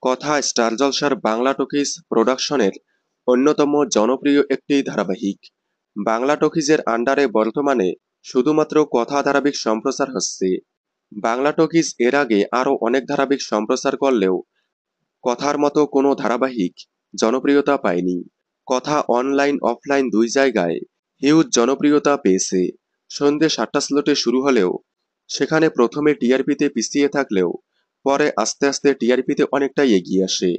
কথা স্টার জলসার বাংলা টকিজ প্রোডাকশনের অন্যতম জনপ্রিয় একটি ধারাবাহিক। বাংলা টকিজের আন্ডারে বর্তমানে শুধুমাত্র কথা ধারাবাহিক সম্প্রচার হচ্ছে। বাংলা টকিজ এর আগে আরও অনেক ধারাবাহিক সম্প্রচার করলেও কথার মতো কোনো ধারাবাহিক জনপ্রিয়তা পায়নি। কথা অনলাইন অফলাইন দুই জায়গায় হিউজ জনপ্রিয়তা পেয়েছে। সন্ধ্যে ৭টা স্লটে শুরু হলেও সেখানে প্রথমে টিআরপিতে পিছিয়ে থাকলেও পরে আস্তে আস্তে টিআরপিতে অনেকটাই এগিয়ে আসে।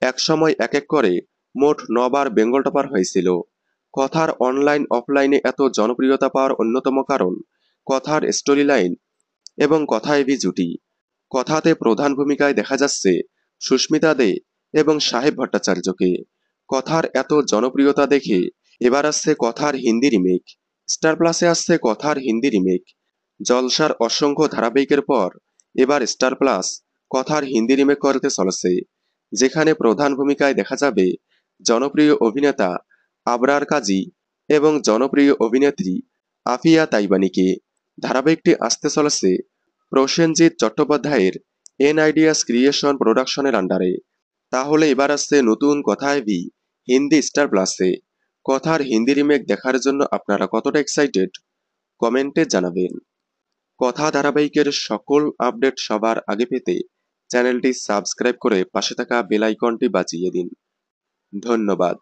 একসময় এক এক করে মোট ৯ বার বেঙ্গল টপার হয়েছিল। কথার অনলাইন অফলাইনে এত জনপ্রিয়তা পাওয়ার অন্যতম কারণ কথার স্টোরি লাইন এবং কথা এবি জুটি। কথাতে প্রধান ভূমিকায় দেখা যাচ্ছে সুস্মিতা দে এবং সাহেব ভট্টাচার্যকে। কথার এত জনপ্রিয়তা দেখে এবার আসছে কথার হিন্দি রিমেক। স্টার প্লাসে আসছে কথার হিন্দি রিমেক। জলসার অসংখ্য ধারাবাহিকের পর এবার স্টার প্লাস কথার হিন্দি রিমেক করতে চলেছে, যেখানে প্রধান ভূমিকায় দেখা যাবে জনপ্রিয় অভিনেতা আবরার কাজী এবং জনপ্রিয় অভিনেত্রী আফিয়া তাইবানিকে। ধারাবাহিকটি আসতে চলেছে প্রসেনজিৎ চট্টোপাধ্যায়ের এন আইডিয়াস ক্রিয়েশন প্রোডাকশনের আন্ডারে। তাহলে এবার আসছে নতুন কথা এবি হিন্দি স্টার প্লাসে। কথার হিন্দি রিমেক দেখার জন্য আপনারা কতটা এক্সাইটেড কমেন্টে জানাবেন। কথা ধারাবাহিকের সকল আপডেট সবার আগে পেতে চ্যানেলটি সাবস্ক্রাইব করে পাশে থাকা বেল আইকনটি বাজিয়ে দিন। ধন্যবাদ।